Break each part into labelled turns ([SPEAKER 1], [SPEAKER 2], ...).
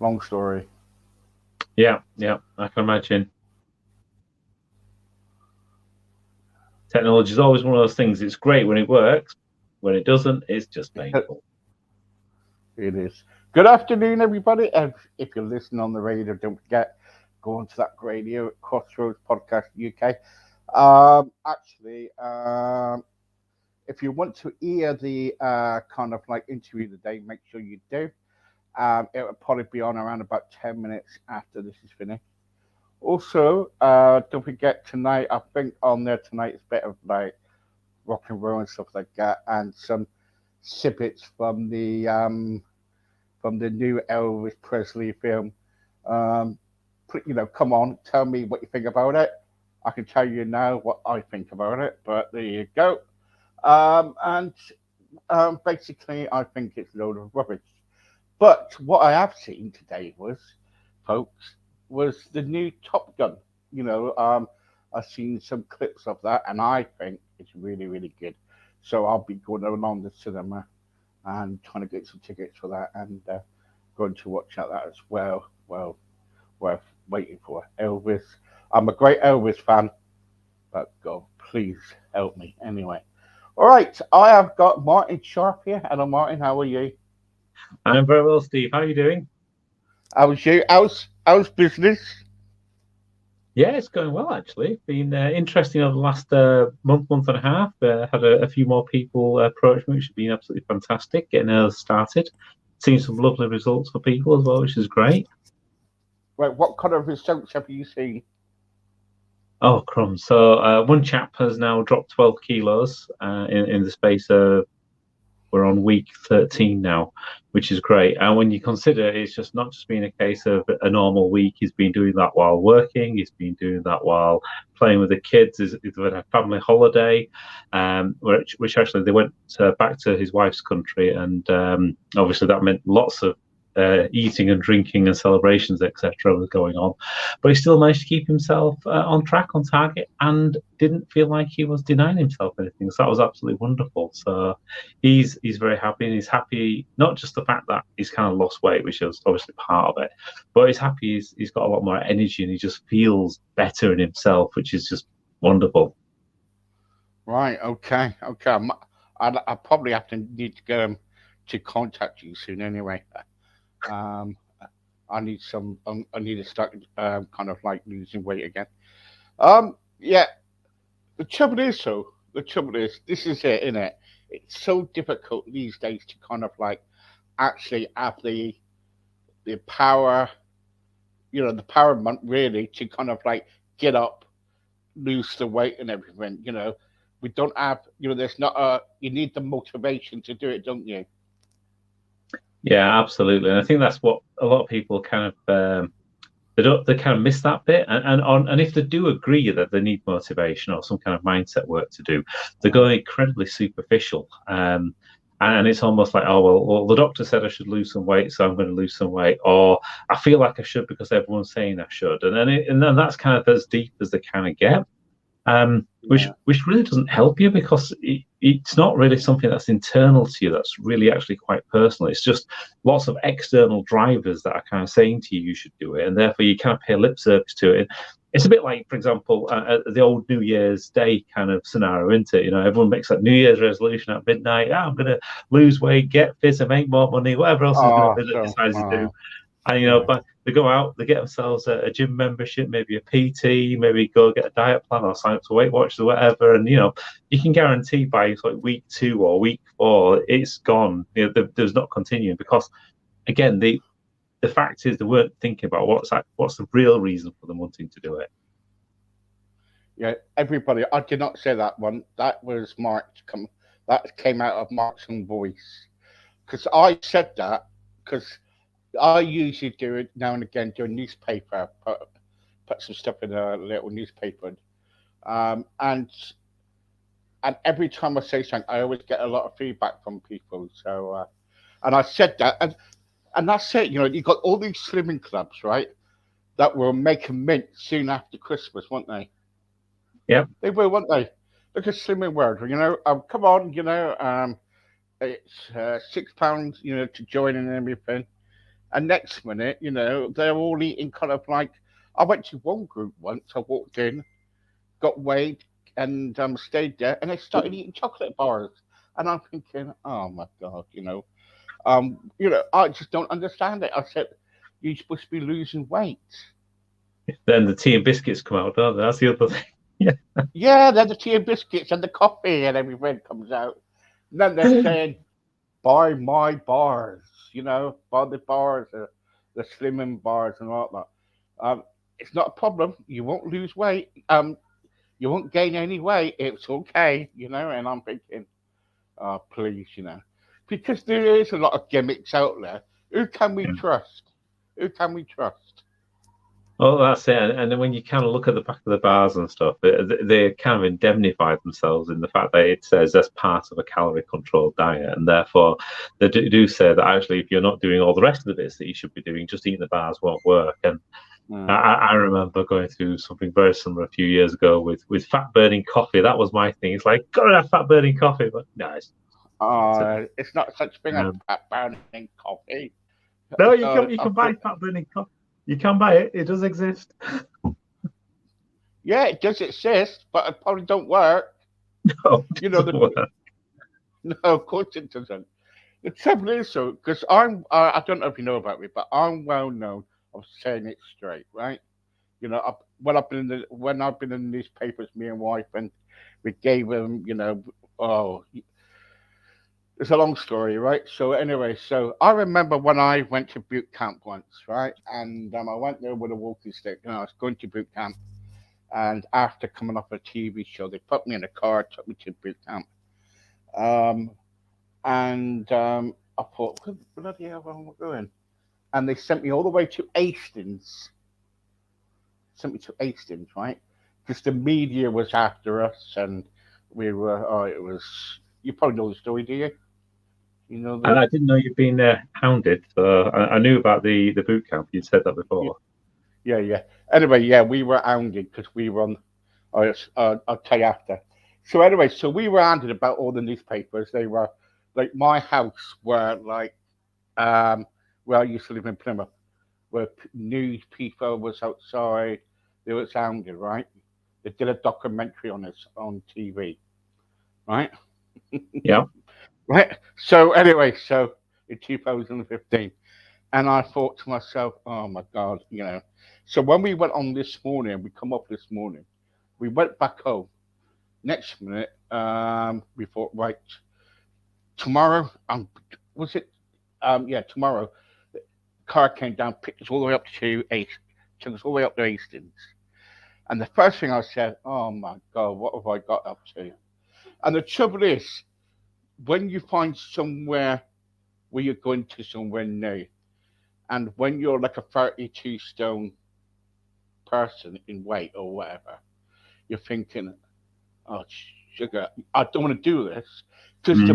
[SPEAKER 1] long story.
[SPEAKER 2] Yeah, I can imagine. Technology is always one of those things. It's great when it works. When it doesn't, it's just painful.
[SPEAKER 1] It is. Good afternoon, everybody. If you're listening on the radio, don't forget, go onto that radio, Crossroads Podcast UK. If you want to hear the kind of like interview today, make sure you do. It will probably be on around about 10 minutes after this is finished. Also, don't forget tonight, I think on there tonight is a bit of like rock and roll and stuff like that, and some snippets from the new Elvis Presley film. Um, come on, tell me what you think about it. I can tell you now what I think about it, but there you go. And Basically, I think it's a load of rubbish. But what I have seen today folks, was the new Top Gun. You know, I've seen some clips of that, and I think it's really, really good. So I'll be going along the cinema and trying to get some tickets for that and going to watch out that as well. Well, worth waiting for Elvis. I'm a great Elvis fan, but God, please help me anyway. All right, I have got Martin Sharp here. Hello, Martin. How are you?
[SPEAKER 2] I'm very well, Steve. How are you doing?
[SPEAKER 1] How was you? How's business?
[SPEAKER 2] Yeah, it's going well actually. Been interesting over the last month and a half. Had a few more people approach me, which has been absolutely fantastic. Getting us started, seeing some lovely results for people as well, which is great.
[SPEAKER 1] Right, what kind of results have you seen?
[SPEAKER 2] Oh, crumbs! So one chap has now dropped 12 kilos in the space of we're on week 13 now, which is great. And when you consider it's just not just been a case of a normal week, he's been doing that while working, he's been doing that while playing with the kids, he's had a family holiday, which actually they went back to his wife's country. And obviously that meant lots of eating and drinking and celebrations, etc., was going on. But he still managed to keep himself on track, on target, and didn't feel like he was denying himself anything. So that was absolutely wonderful. So he's very happy, and he's happy not just the fact that he's kind of lost weight, which is obviously part of it, but he's happy he's got a lot more energy and he just feels better in himself, which is just wonderful.
[SPEAKER 1] Right, okay. I probably have to need to go to contact you soon anyway. Um, I need I need to start kind of like losing weight again. Yeah. The trouble is, this is it, isn't it? It's so difficult these days to kind of like actually have the power, the power really to kind of like get up, lose the weight and everything. We don't have, there's not a. You need the motivation to do it, don't you?
[SPEAKER 2] Yeah, absolutely. And I think that's what a lot of people kind of they kind of miss that bit. And if they do agree that they need motivation or some kind of mindset work to do, they're
[SPEAKER 1] Uh,
[SPEAKER 2] going incredibly superficial. And it's almost like, oh well, the doctor said I should lose some weight, so I'm going to lose some weight, or I feel like I should because everyone's saying I should, and then that's kind of as deep as they kind of get.
[SPEAKER 1] yeah.
[SPEAKER 2] Which really doesn't help you because it's not really something that's internal to you. That's really actually quite personal. It's just lots of external drivers that are kind of saying to you you should do it, and therefore you kind of pay lip service to it. It's a bit like, for example, the old New Year's Day kind of scenario, isn't it? You know, everyone makes that New Year's resolution at midnight. I'm going to lose weight, get fit, and make more money. Whatever else is going to
[SPEAKER 1] Oh,
[SPEAKER 2] be that
[SPEAKER 1] so,
[SPEAKER 2] decides to do. And
[SPEAKER 1] yeah.
[SPEAKER 2] but they go out, they get themselves a gym membership, maybe a PT, maybe go get a diet plan or sign up to Weight Watchers or whatever. And you can guarantee by like week 2 or week 4, it's gone. There's not continuing because again, the fact is they weren't thinking about what's the real reason for them wanting to do it.
[SPEAKER 1] Yeah, everybody. I did not say that one. That was Mark's come. That came out of Mark's own voice. Because I said that because I usually do it now and again. Do a newspaper, put some stuff in a little newspaper, um, and and every time I say something, I always get a lot of feedback from people. So, and I said that, and that's it. You got all these slimming clubs, right? That will make a mint soon after Christmas, won't they?
[SPEAKER 2] Yep.
[SPEAKER 1] They will, won't they? Look at Slimming World. Come on. It's £6, to join and everything. And next minute, they're all eating kind of like. I went to one group once. I walked in, got weighed, and stayed there, and they started eating chocolate bars. And I'm thinking, oh my god, I just don't understand it. I said, you're supposed to be losing weight.
[SPEAKER 2] Then the tea and biscuits come out, don't they? That's the other thing. Yeah.
[SPEAKER 1] Yeah, then the tea and biscuits and the coffee and everything comes out. And then they're saying, buy my bars, buy the bars, the slimming bars and all that. It's not a problem. You won't lose weight. You won't gain any weight. It's okay, And I'm thinking, oh, please, because there is a lot of gimmicks out there. Who can we trust? Who can we trust?
[SPEAKER 2] Oh, that's it. And then when you kind of look at the back of the bars and stuff, they kind of indemnify themselves in the fact that it says that's part of a calorie-controlled diet, and therefore they do say that actually, if you're not doing all the rest of the bits that you should be doing, just eating the bars won't work. And I remember going through something very similar a few years ago with fat-burning coffee. That was my thing. It's like, gotta have fat-burning coffee, but no,
[SPEAKER 1] it's not such thing as fat-burning coffee.
[SPEAKER 2] No, you can buy fat-burning coffee. You can buy it. It does exist.
[SPEAKER 1] Yeah, it does exist, but it probably don't work.
[SPEAKER 2] No, work.
[SPEAKER 1] No, of course it doesn't. The trouble is, so because I don't know if you know about me, but I'm well known of saying it straight, right? When I've been in the newspapers, me and wife, and we gave them, it's a long story, right? So anyway, so I remember when I went to boot camp once, right? And I went there with a walking stick, and I was going to boot camp. And after coming off a TV show, they put me in a car, took me to boot camp. I thought, where bloody hell am I going? And they sent me all the way to Hastings. Right? Because the media was after us, and we were. It was. You probably know the story, do you?
[SPEAKER 2] And I didn't know you'd been hounded. So I knew about the boot camp. You'd said that before.
[SPEAKER 1] Yeah. Anyway, yeah, we were hounded because we were on. I'll tell you after. So anyway, so we were hounded about all the newspapers. They were like my house, where where I used to live in Plymouth, where news people was outside. They were hounded, right? They did a documentary on us on TV, right?
[SPEAKER 2] Yeah.
[SPEAKER 1] Right. So anyway, so in 2015, and I thought to myself, oh my God, So when we went on this morning, we come up this morning, we went back home. Next minute, we thought, right, tomorrow, was it? Yeah, tomorrow, the car came down, picked us all the way up to took us all the way up to Hastings. And the first thing I said, oh my God, what have I got up to? And the trouble is, when you find somewhere where you're going to somewhere new, and when you're like a 32 stone person in weight or whatever, you're thinking, oh sugar, I don't want to do this because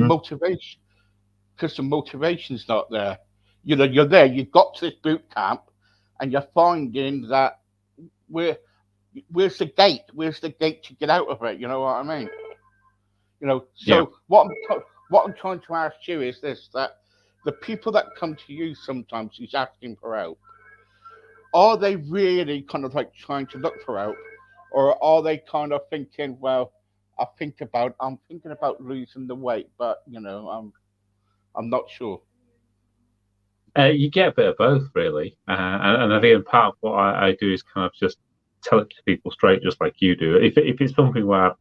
[SPEAKER 1] the motivation's not there. You're there, you've got to this boot camp, and you're finding that where's the gate? Where's the gate to get out of it? You know what I mean? What I'm trying to ask you is this: that the people that come to you sometimes who's asking for help, are they really kind of like trying to look for help, or are they kind of thinking, well, I'm thinking about losing the weight, but I'm not sure.
[SPEAKER 2] You get a bit of both, really, and I think part of what I do is kind of just tell it to people straight, just like you do. If it's something where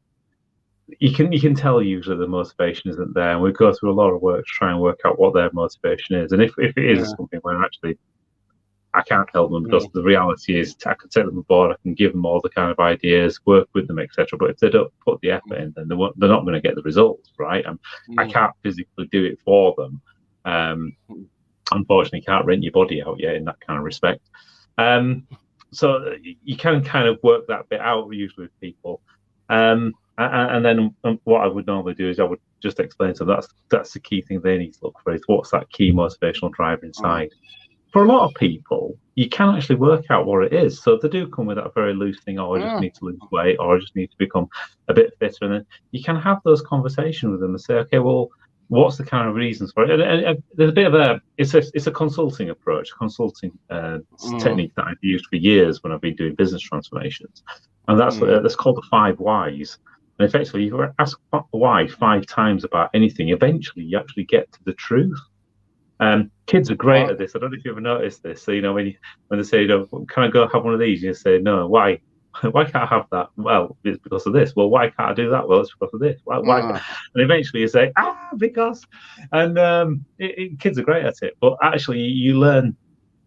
[SPEAKER 2] you can tell usually the motivation isn't there, and we go through a lot of work to try and work out what their motivation is. And if it is something where actually I can't help them, because the reality is I can take them aboard, I can give them all the kind of ideas, work with them, etc. But if they don't put the effort in, then they're not going to get the results, right? And I can't physically do it for them. Unfortunately, can't rent your body out yet in that kind of respect. So you can kind of work that bit out usually with people. And then what I would normally do is I would just explain to them that's the key thing they need to look for, is what's that key motivational driver inside. For a lot of people, you can actually work out what it is. So they do come with that very loose thing, I just need to lose weight, or I just need to become a bit fitter. And then you can have those conversations with them and say, okay, well, what's the kind of reasons for it? And there's a bit of it's a consulting approach, consulting technique that I've used for years when I've been doing business transformations, and that's called the 5 whys. And effectively, you ask why 5 times about anything, eventually you actually get to the truth. Kids are great at this. I don't know if you ever noticed this. So when they say, can I go have one of these? You say, no. Why? Why can't I have that? Well, it's because of this. Well, why can't I do that? Well, it's because of this. Why? And eventually you say, because. And kids are great at it. But actually, you learn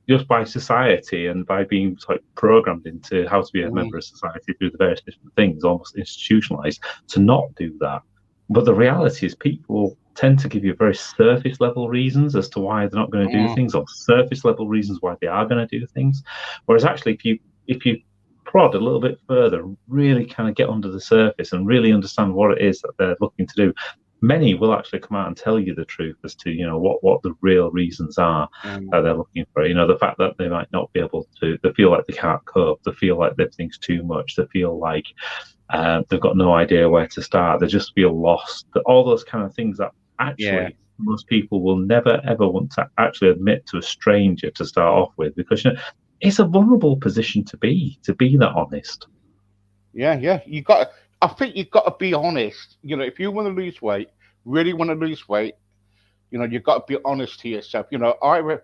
[SPEAKER 2] just by society and by being programmed into how to be a member of society through the various different things, almost institutionalized, to not do that. But the reality is people tend to give you very surface level reasons as to why they're not going to do things, or surface level reasons why they are going to do things. Whereas actually, if you prod a little bit further, really kind of get under the surface and really understand what it is that they're looking to do, many will actually come out and tell you the truth as to what the real reasons are that they're looking for. The fact that they might not be able to, they feel like they can't cope, they feel like they've things too much, they feel like they've got no idea where to start, they just feel lost. All those kind of things that actually most people will never ever want to actually admit to a stranger to start off with, because it's a vulnerable position to be that honest.
[SPEAKER 1] Yeah. I think you've got to be honest. If you want to lose weight, really want to lose weight, you've got to be honest to yourself. I'm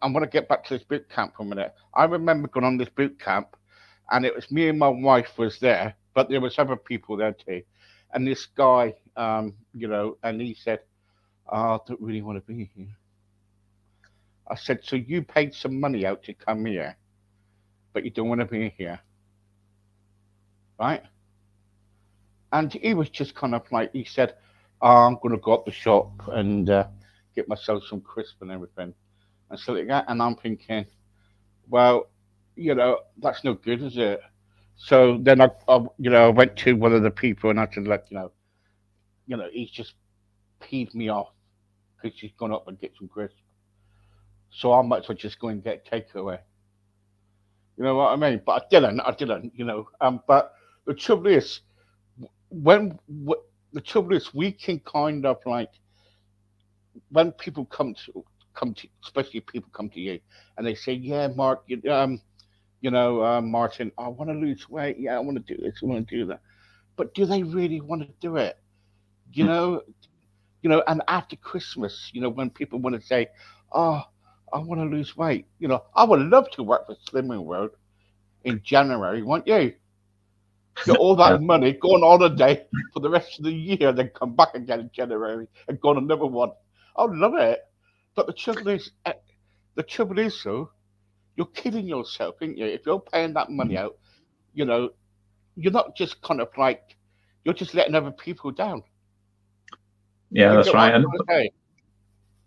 [SPEAKER 1] going to get back to this boot camp for a minute. I remember going on this boot camp, and it was me and my wife was there, but there was other people there too. And this guy, and he said, I don't really want to be here. I said, so you paid some money out to come here, but you don't want to be here, right? And he was just kind of like, he said, I'm going to go up the shop and get myself some crisp and everything. And so like that, and I'm thinking, well, that's no good, is it? So then I went to one of the people and I said, like, he's just peed me off because she's gone up and get some crisp. So I might as well just go and get takeaway. You know what I mean? But I didn't. But the trouble is, the trouble is, we can kind of like, when people come to, especially people come to you and they say, yeah, Mark, Martin, I want to lose weight. Yeah, I want to do this. I want to do that. But do they really want to do it? And after Christmas, when people want to say, oh, I want to lose weight, I would love to work for Slimming World in January, won't you? Get all that money, go on holiday for the rest of the year, then come back again in January and go on another one. I would love it. But the trouble is, though, you're kidding yourself, aren't you? If you're paying that money out, you're not just kind of like, you're just letting other people down.
[SPEAKER 2] Yeah, that's right.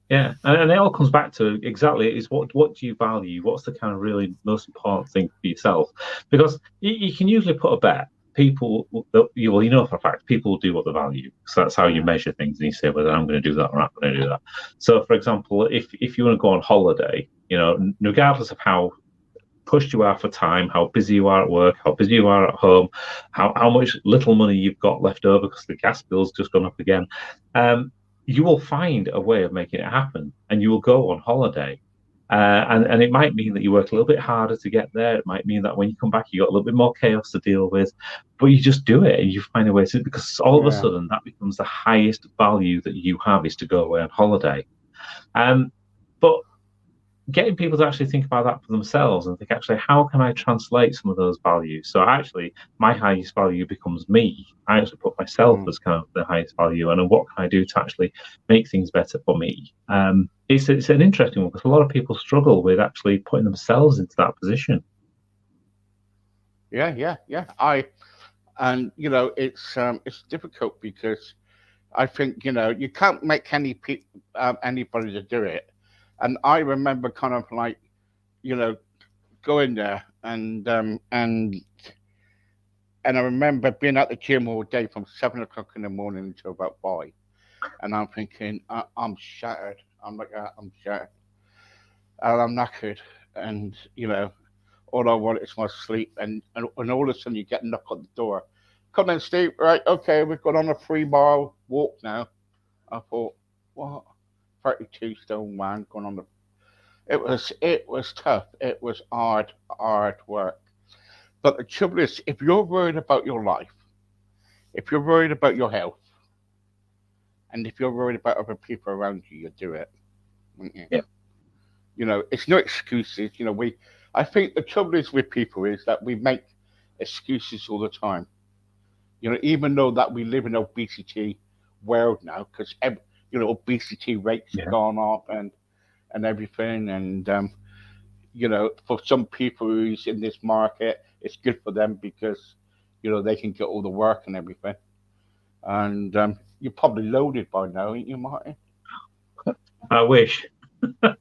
[SPEAKER 2] And it all comes back to exactly is what do you value? What's the kind of really most important thing for yourself? Because you can usually put a bet. People, for a fact, people will do what they value. So that's how you measure things, and you say whether I'm going to do that or not going to do that. So, for example, if you want to go on holiday, regardless of how pushed you are for time, how busy you are at work, how busy you are at home, how much little money you've got left over because the gas bill's just gone up again, you will find a way of making it happen, and you will go on holiday. And it might mean that you work a little bit harder to get there. It might mean that when you come back, you got a little bit more chaos to deal with, but you just do it and you find a way to, because all of a sudden that becomes the highest value that you have, is to go away on holiday. But getting people to actually think about that for themselves and think, actually, how can I translate some of those values? So actually, my highest value becomes me. I actually put myself as kind of the highest value, and what can I do to actually make things better for me? It's an interesting one, because a lot of people struggle with actually putting themselves into that position.
[SPEAKER 1] Yeah. It's difficult because I think you can't make anybody to do it. And I remember kind of like, going there and I remember being at the gym all day from 7 o'clock in the morning until about 5. And I'm thinking, I'm shattered. I'm like, I'm shattered. And I'm knackered. And, all I want is my sleep. And all of a sudden you get a knock on the door. Come in, Steve. Right, okay, we've gone on a 3-mile walk now. I thought, what? 32 stone man going on the. It was tough. It was hard work. But the trouble is, if you're worried about your life, if you're worried about your health, and if you're worried about other people around you, you do it. Wouldn't you?
[SPEAKER 2] Yeah.
[SPEAKER 1] You know, it's no excuses. You know, I think the trouble is with people is that we make excuses all the time. You know, even though that we live in obesity world now, because obesity rates have
[SPEAKER 2] Yeah.
[SPEAKER 1] gone up and everything, and for some people who's in this market, it's good for them because they can get all the work and everything. And you're probably loaded by now, ain't you, Martin?
[SPEAKER 2] I wish. I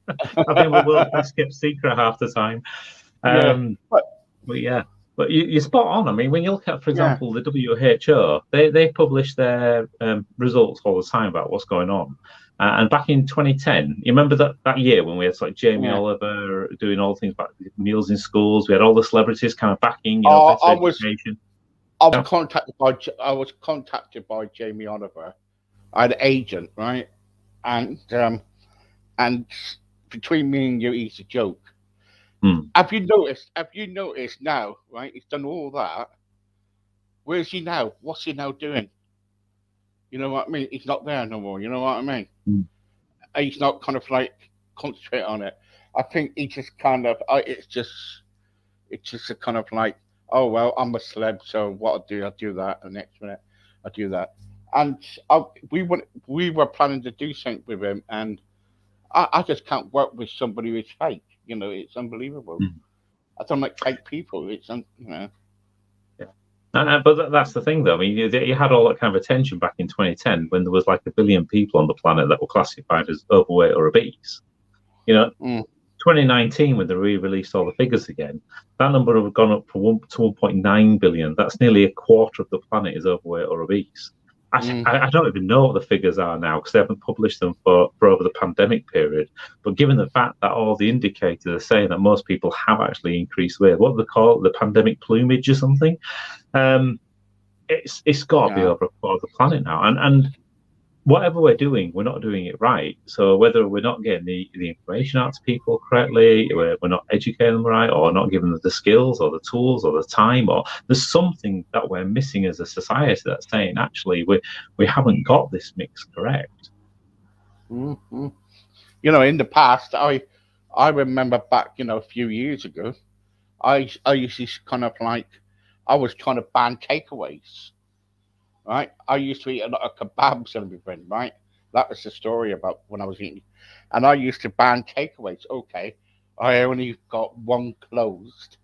[SPEAKER 2] think we're world's best kept secret half the time.
[SPEAKER 1] Yeah, but
[SPEAKER 2] But yeah, but you're spot on. I mean, when you look at, for
[SPEAKER 1] yeah,
[SPEAKER 2] example, the WHO, they publish their results all the time about what's going on. And back in 2010, you remember that year when we had like Jamie
[SPEAKER 1] yeah.
[SPEAKER 2] Oliver doing all things about meals in schools. We had all the celebrities kind of backing,
[SPEAKER 1] I
[SPEAKER 2] better
[SPEAKER 1] was
[SPEAKER 2] education.
[SPEAKER 1] I was
[SPEAKER 2] Yeah.
[SPEAKER 1] contacted by Jamie Oliver. I had an agent, right? And between me and you, he's a joke.
[SPEAKER 2] Hmm.
[SPEAKER 1] Have you noticed? Now, right? He's done all that. Where's he now? What's he now doing? You know what I mean? He's not there no more. You know what I mean?
[SPEAKER 2] Hmm.
[SPEAKER 1] He's not kind of like concentrate on it. I think he just kind of. It's just a kind of like, oh well, I'm a celeb, so what I do that. The next minute, I do that. And we were planning to do something with him, and I just can't work with somebody who's fake. It's unbelievable.
[SPEAKER 2] Hmm.
[SPEAKER 1] I don't like fake people.
[SPEAKER 2] But that's the thing, though. I mean, you had all that kind of attention back in 2010 when there was like 1 billion people on the planet that were classified as overweight or obese.
[SPEAKER 1] Mm,
[SPEAKER 2] 2019, when they re-released all the figures again, that number have gone up from 1.9 billion. That's nearly a quarter of the planet is overweight or obese.
[SPEAKER 1] mm,
[SPEAKER 2] I don't even know what the figures are now because they haven't published them for over the pandemic period. But given the fact that all the indicators are saying that most people have actually increased weight, what do they call it? The pandemic plumage or something? It's got to be
[SPEAKER 1] yeah.
[SPEAKER 2] over a quarter of the planet now. And whatever we're doing, we're not doing it right. So whether we're not getting the information out to people correctly, we're not educating them right, or not giving them the skills or the tools or the time, or there's something that we're missing as a society that's saying, actually, we haven't got this mix correct.
[SPEAKER 1] Mm-hmm. In the past, I remember back, a few years ago, I used to kind of like, I was trying to ban takeaways, right? I used to eat a lot of kebabs and everything, right? That was the story about when I was eating. And I used to ban takeaways. Okay, I only got one closed,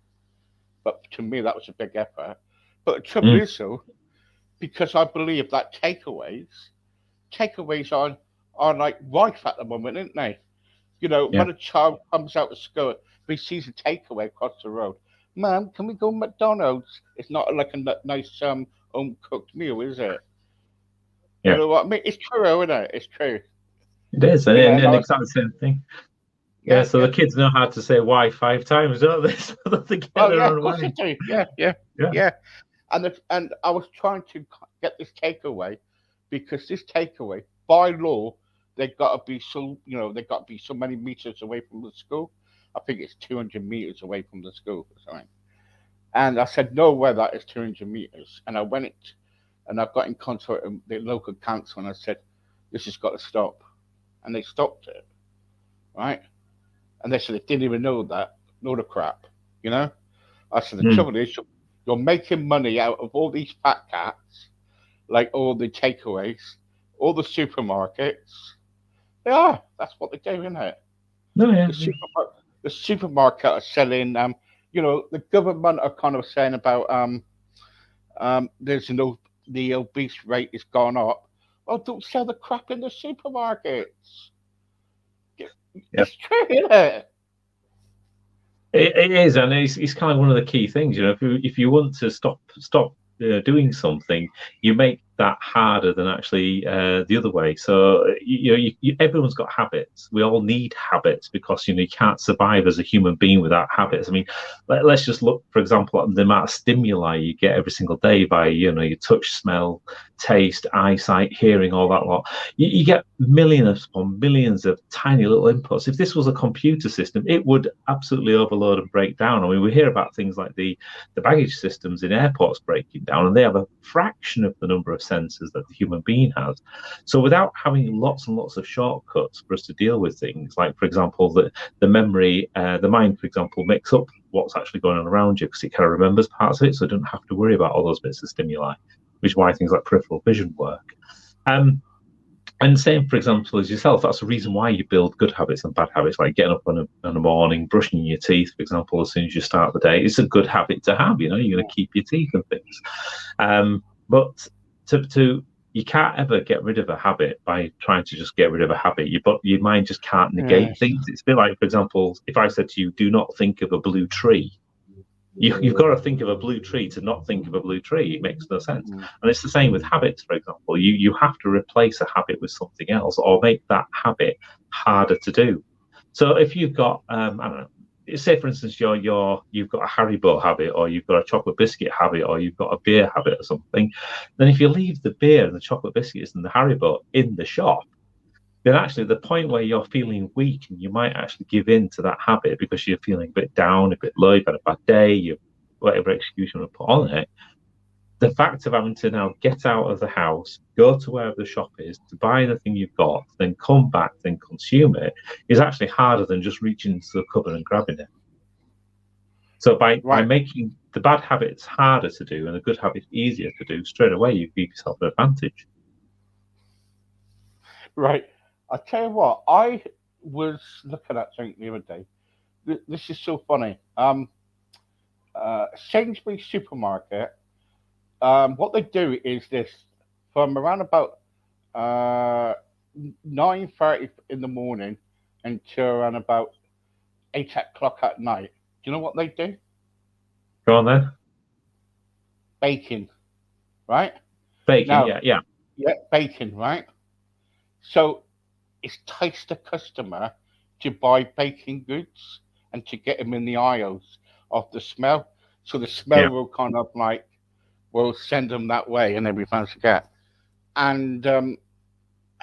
[SPEAKER 1] but to me that was a big effort. But the trouble
[SPEAKER 2] Mm.
[SPEAKER 1] is, though, because I believe that takeaways are like rife at the moment, aren't they?
[SPEAKER 2] Yeah.
[SPEAKER 1] When a child comes out of school, he sees a takeaway across the road. Ma'am, can we go to McDonald's? It's not like a nice home cooked meal, is it?
[SPEAKER 2] Yeah.
[SPEAKER 1] You know what I mean? It's true, isn't it? It's true.
[SPEAKER 2] It is,
[SPEAKER 1] You know,
[SPEAKER 2] and
[SPEAKER 1] and
[SPEAKER 2] exactly the same thing. Yeah, so the kids know how to say why 5 times, don't they? So that they get their
[SPEAKER 1] of
[SPEAKER 2] own
[SPEAKER 1] course they
[SPEAKER 2] way.
[SPEAKER 1] do.
[SPEAKER 2] Yeah.
[SPEAKER 1] Yeah. And I was trying to get this takeaway because this takeaway, by law, they got to be so many meters away from the school. I think it's 200 meters away from the school or something. And I said, no way that is 200 meters. And I went and I got in contact with the local council and I said, this has got to stop. And they stopped it, right? And they said they didn't even know the crap, I said, the trouble is, you're making money out of all these fat cats, like all the takeaways, all the supermarkets. They are. That's what they do, isn't it?
[SPEAKER 2] No, yeah.
[SPEAKER 1] The supermarket are selling. The government are kind of saying about the obese rate has gone up. Well, don't sell the crap in the supermarkets. It's true, isn't it?
[SPEAKER 2] It is, and it's kind of one of the key things. If you want to stop doing something, you make that harder than actually the other way. So everyone's got habits. We all need habits because you can't survive as a human being without habits. I mean, let's just look, for example, at the amount of stimuli you get every single day by your touch, smell, taste, eyesight, hearing, all that lot. You get millions upon millions of tiny little inputs. If this was a computer system, it would absolutely overload and break down. I mean, we hear about things like the baggage systems in airports breaking down, and they have a fraction of the number of sensors that the human being has. So without having lots and lots of shortcuts for us to deal with things, like, for example, the memory, the mind, for example, makes up what's actually going on around you because it kind of remembers parts of it, so it doesn't have to worry about all those bits of stimuli, which is why things like peripheral vision work. And same, for example, as yourself, that's the reason why you build good habits and bad habits, like getting up on a morning, brushing your teeth, for example, as soon as you start the day. It's a good habit to have, you're going to keep your teeth and things. But you can't ever get rid of a habit by trying to just get rid of a habit. Your mind just can't negate things. It's a bit like, for example, if I said to you, do not think of a blue tree, you've got to think of a blue tree to not think of a blue tree. It makes no sense. And it's the same with habits, for example. You have to replace a habit with something else or make that habit harder to do. So if you've got, I don't know, say for instance, you've got a Haribo habit, or you've got a chocolate biscuit habit, or you've got a beer habit or something, then if you leave the beer and the chocolate biscuits and the Haribo in the shop, then actually the point where you're feeling weak and you might actually give in to that habit because you're feeling a bit down, a bit low, you've had a bad day, whatever excuse you want to put on it, the fact of having to now get out of the house, go to wherever the shop is, to buy the thing you've got, then come back, then consume it, is actually harder than just reaching into the cupboard and grabbing it. So by making the bad habits harder to do and the good habits easier to do, straight away you give yourself an advantage.
[SPEAKER 1] Right. I tell you what, I was looking at something the other day. This is so funny. Sainsbury's supermarket, what they do is this: from around about 9:30 in the morning until around about 8 o'clock at night. Do you know what they do?
[SPEAKER 2] Go on then.
[SPEAKER 1] Baking, right?
[SPEAKER 2] Baking,
[SPEAKER 1] now,
[SPEAKER 2] yeah,
[SPEAKER 1] baking, right? So it's entice the customer to buy baking goods and to get them in the aisles of the smell. So the smell will kind of like will send them that way, and everything else get. And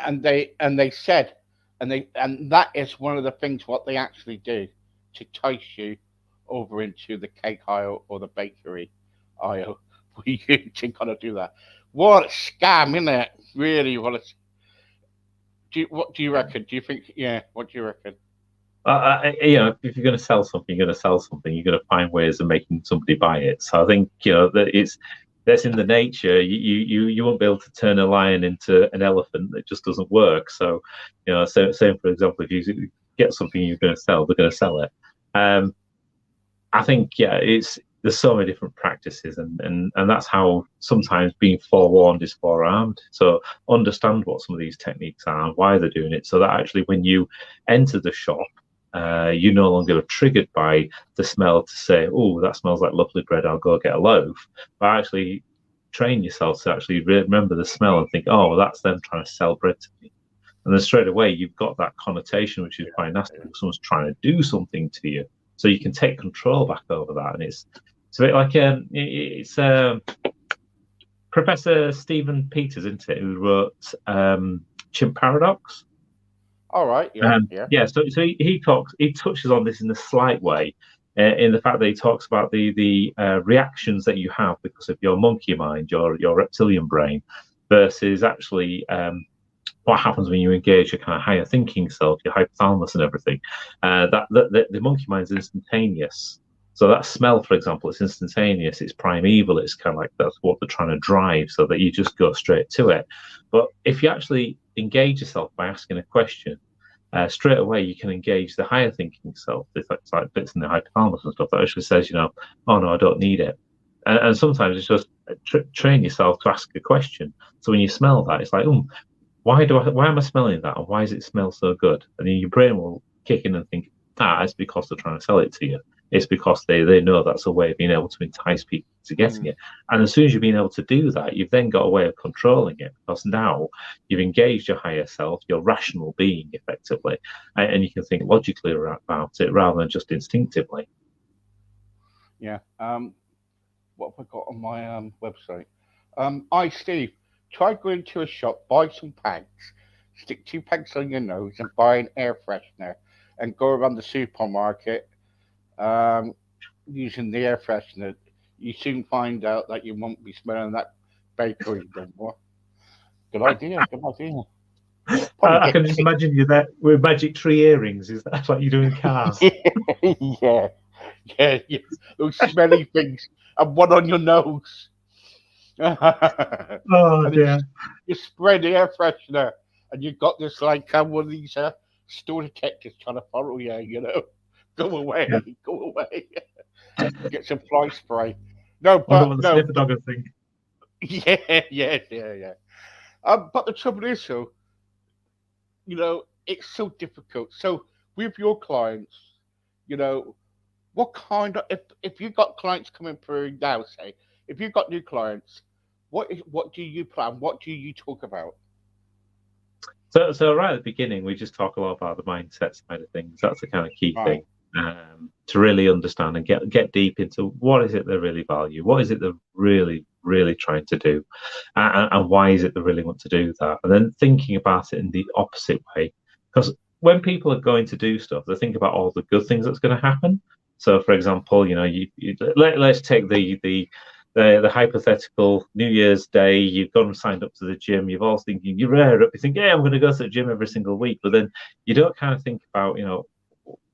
[SPEAKER 1] they said, and that is one of the things what they actually do to entice you over into the cake aisle or the bakery aisle for you to kind of do that. What a scam, isn't it? Really, what a. What do you reckon? Do you think? Yeah, what do you reckon?
[SPEAKER 2] If you're going to sell something, you're going to sell something. You're going to find ways of making somebody buy it. So I think that that's in the nature. You won't be able to turn a lion into an elephant. It just doesn't work. So same for example, if you get something you're going to sell, they're going to sell it. I think there's so many different practices, and that's how sometimes being forewarned is forearmed. So understand what some of these techniques are and why they're doing it, so that actually when you enter the shop, you're no longer triggered by the smell to say, oh, that smells like lovely bread, I'll go get a loaf. But actually train yourself to actually remember the smell and think, oh, that's them trying to sell bread to me. And then straight away you've got that connotation, which is quite nasty. Someone's trying to do something to you. So you can take control back over that, and it's a bit like Professor Stephen Peters, isn't it, who wrote Chimp Paradox?
[SPEAKER 1] All right, yeah.
[SPEAKER 2] So he touches on this in a slight way, in the fact that he talks about the reactions that you have because of your monkey mind, your reptilian brain, versus actually what happens when you engage your kind of higher thinking self, your hypothalamus and everything. The monkey mind is instantaneous. So that smell, for example, it's instantaneous, it's primeval, it's kind of like that's what they're trying to drive, so that you just go straight to it. But if you actually engage yourself by asking a question, straight away you can engage the higher thinking self. It's like bits in the hypothalamus and stuff that actually says, oh no, I don't need it. And sometimes it's just train yourself to ask a question. So when you smell that, it's like, why am I smelling that? And why does it smell so good? And then your brain will kick in and think, it's because they're trying to sell it to you. It's because they know that's a way of being able to entice people to getting it. And as soon as you've been able to do that, you've then got a way of controlling it, because now you've engaged your higher self, your rational being, effectively, and you can think logically about it rather than just instinctively.
[SPEAKER 1] Yeah. What have I got on my website? Steve, try going to a shop, buy some packs, stick 2 packs on your nose, and buy an air freshener, and go around the supermarket using the air freshener. You soon find out that you won't be smelling that bakery no more. Good idea. Good idea.
[SPEAKER 2] I can just imagine you there with magic tree earrings. Is that like you do in cars?
[SPEAKER 1] Yeah. Those smelly things, and one on your nose.
[SPEAKER 2] Oh dear.
[SPEAKER 1] You spray the air freshener, and you've got this like one of these store detectives trying to follow you. You know, go away, go away. Get some fly spray. No, but
[SPEAKER 2] what the
[SPEAKER 1] no.
[SPEAKER 2] sniffer dog would think.
[SPEAKER 1] Yeah. But the trouble is, so you know, it's so difficult. So with your clients, you know, what kind of if you've got clients coming through now, say, if you've got new clients, what do you plan? What do you talk about?
[SPEAKER 2] So right at the beginning, we just talk a lot about the mindset side of things. That's the kind of key thing, to really understand and get deep into what is it they really value, what is it they're really trying to do, and why is it they really want to do that, and then thinking about it in the opposite way. Because when people are going to do stuff, they think about all the good things that's going to happen. So, for example, you know, let's take the hypothetical New Year's Day. You've gone and signed up to the gym. You're all thinking, you rear up. You think, yeah, I'm going to go to the gym every single week. But then you don't kind of think about, you know,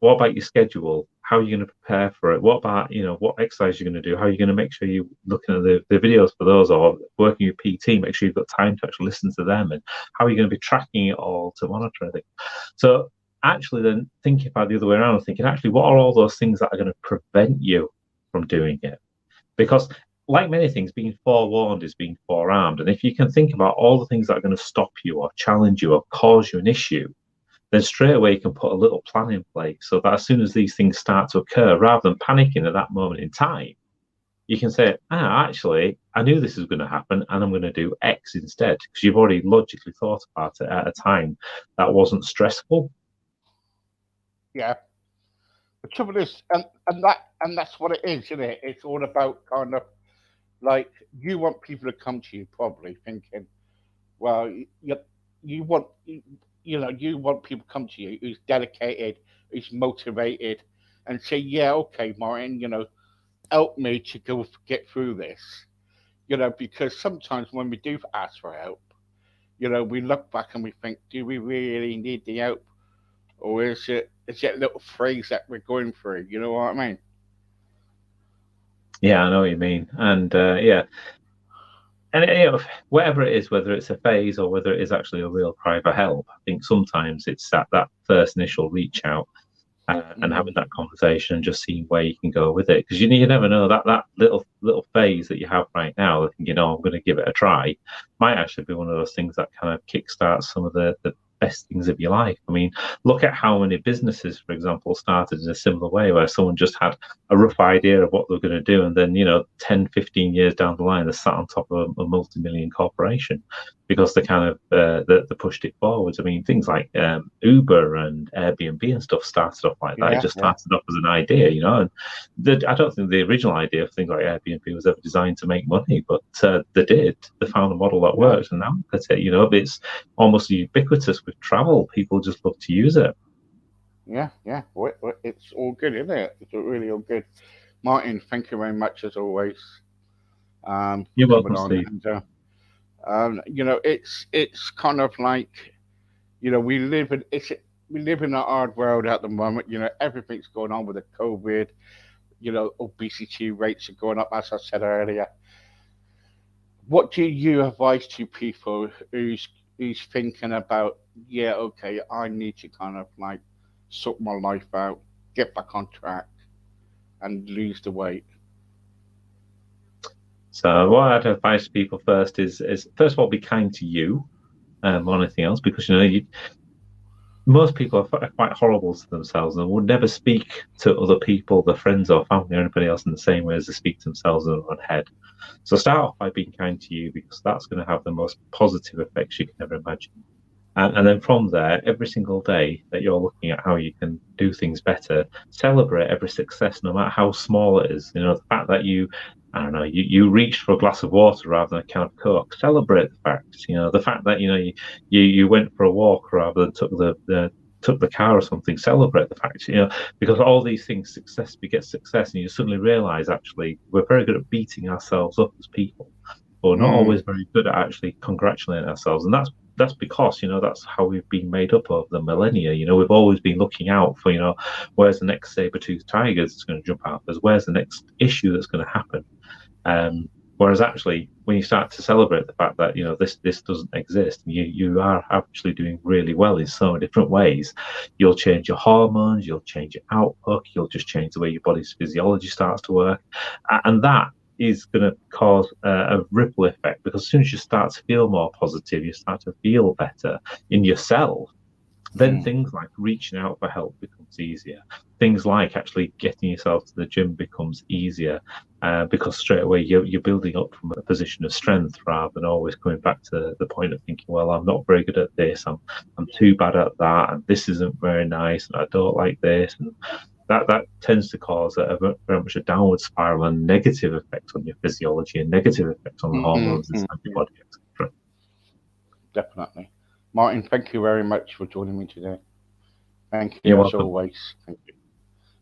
[SPEAKER 2] what about your schedule? How are you going to prepare for it? What about, you know, what exercise you're going to do? How are you going to make sure you're looking at the videos for those, or working with PT? Make sure you've got time to actually listen to them. And how are you going to be tracking it all to monitor it? So actually then thinking about the other way around and thinking, actually, what are all those things that are going to prevent you from doing it? Because like many things, being forewarned is being forearmed. And if you can think about all the things that are going to stop you or challenge you or cause you an issue, then straight away you can put a little plan in place so that as soon as these things start to occur, rather than panicking at that moment in time, you can say, actually, I knew this was going to happen and I'm going to do X instead, because you've already logically thought about it at a time that wasn't stressful.
[SPEAKER 1] Yeah. The trouble is, and that's what it is, isn't it? It's all about kind of like you want people to come to you, probably thinking, well, you want you want people to come to you who's dedicated, who's motivated, and say, yeah, okay, Martin, you know, help me to go get through this, you know, because sometimes when we do ask for help, you know, we look back and we think, do we really need the help, or is it a little phrase that we're going through? You know what I mean?
[SPEAKER 2] Yeah, I know what you mean, and yeah, and you know, whatever it is, whether it's a phase or whether it is actually a real cry for help, I think sometimes it's that first initial reach out and having that conversation and just seeing where you can go with it, because you never know, that little phase that you have right now, thinking, I'm going to give it a try, might actually be one of those things that kind of kickstarts some of the best things of your life. I mean, look at how many businesses, for example, started in a similar way, where someone just had a rough idea of what they were going to do, and then, you know, 10, 15 years down the line, they sat on top of a multi-million corporation because they kind of they pushed it forwards. I mean, things like Uber and Airbnb and stuff started off like that. It just started off as an idea, you know, and I don't think the original idea of things like Airbnb was ever designed to make money, but they did. They found a model that works, and now look at it, you know, it's almost ubiquitous with travel. People just love to use it.
[SPEAKER 1] Yeah. It's all good, isn't it? It's really all good. Martin, thank you very much as always.
[SPEAKER 2] You're welcome, Steve.
[SPEAKER 1] And, you know, it's kind of like, you know, we live in a hard world at the moment. You know, everything's going on with the COVID. You know, obesity rates are going up, as I said earlier. What do you advise to people who's thinking about, yeah, okay, I need to kind of like sort my life out, get back on track, and lose the weight?
[SPEAKER 2] So what I'd advise people first is first of all, be kind to you more than anything else, because you know most people are quite horrible to themselves and would never speak to other people, their friends or family or anybody else in the same way as they speak to themselves in their own head. So start off by being kind to you, because that's going to have the most positive effects you can ever imagine. And then from there, every single day that you're looking at how you can do things better, celebrate every success, no matter how small it is. The fact that I don't know, you reached for a glass of water rather than a can of Coke. Celebrate the fact. The fact that you went for a walk rather than took the car or something. Celebrate the fact. Because all these things, success begets success, and you suddenly realise actually we're very good at beating ourselves up as people, but we're not always very good at actually congratulating ourselves, and that's because that's how we've been made up over the millennia. We've always been looking out for where's the next saber-toothed tiger that's going to jump out of us, where's the next issue that's going to happen. Whereas actually, when you start to celebrate the fact that this doesn't exist, and you are actually doing really well in so many different ways, you'll change your hormones, you'll change your outlook, you'll just change the way your body's physiology starts to work, and that is going to cause a ripple effect, because as soon as you start to feel more positive, you start to feel better in yourself, then things like reaching out for help becomes easier. Things like actually getting yourself to the gym becomes easier, because straight away you're building up from a position of strength rather than always coming back to the point of thinking, well, I'm not very good at this, I'm too bad at that, and this isn't very nice, and I don't like this, and that tends to cause very much a downward spiral and negative effects on your physiology and negative effects on the hormones inside your body, etc.
[SPEAKER 1] Definitely. Martin, thank you very much for joining me today. Thank you,
[SPEAKER 2] You're
[SPEAKER 1] as
[SPEAKER 2] welcome.
[SPEAKER 1] always. Thank you.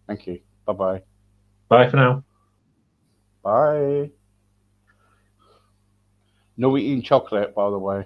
[SPEAKER 1] Thank you. Bye-bye.
[SPEAKER 2] Bye for now.
[SPEAKER 1] Bye. No eating chocolate, by the way.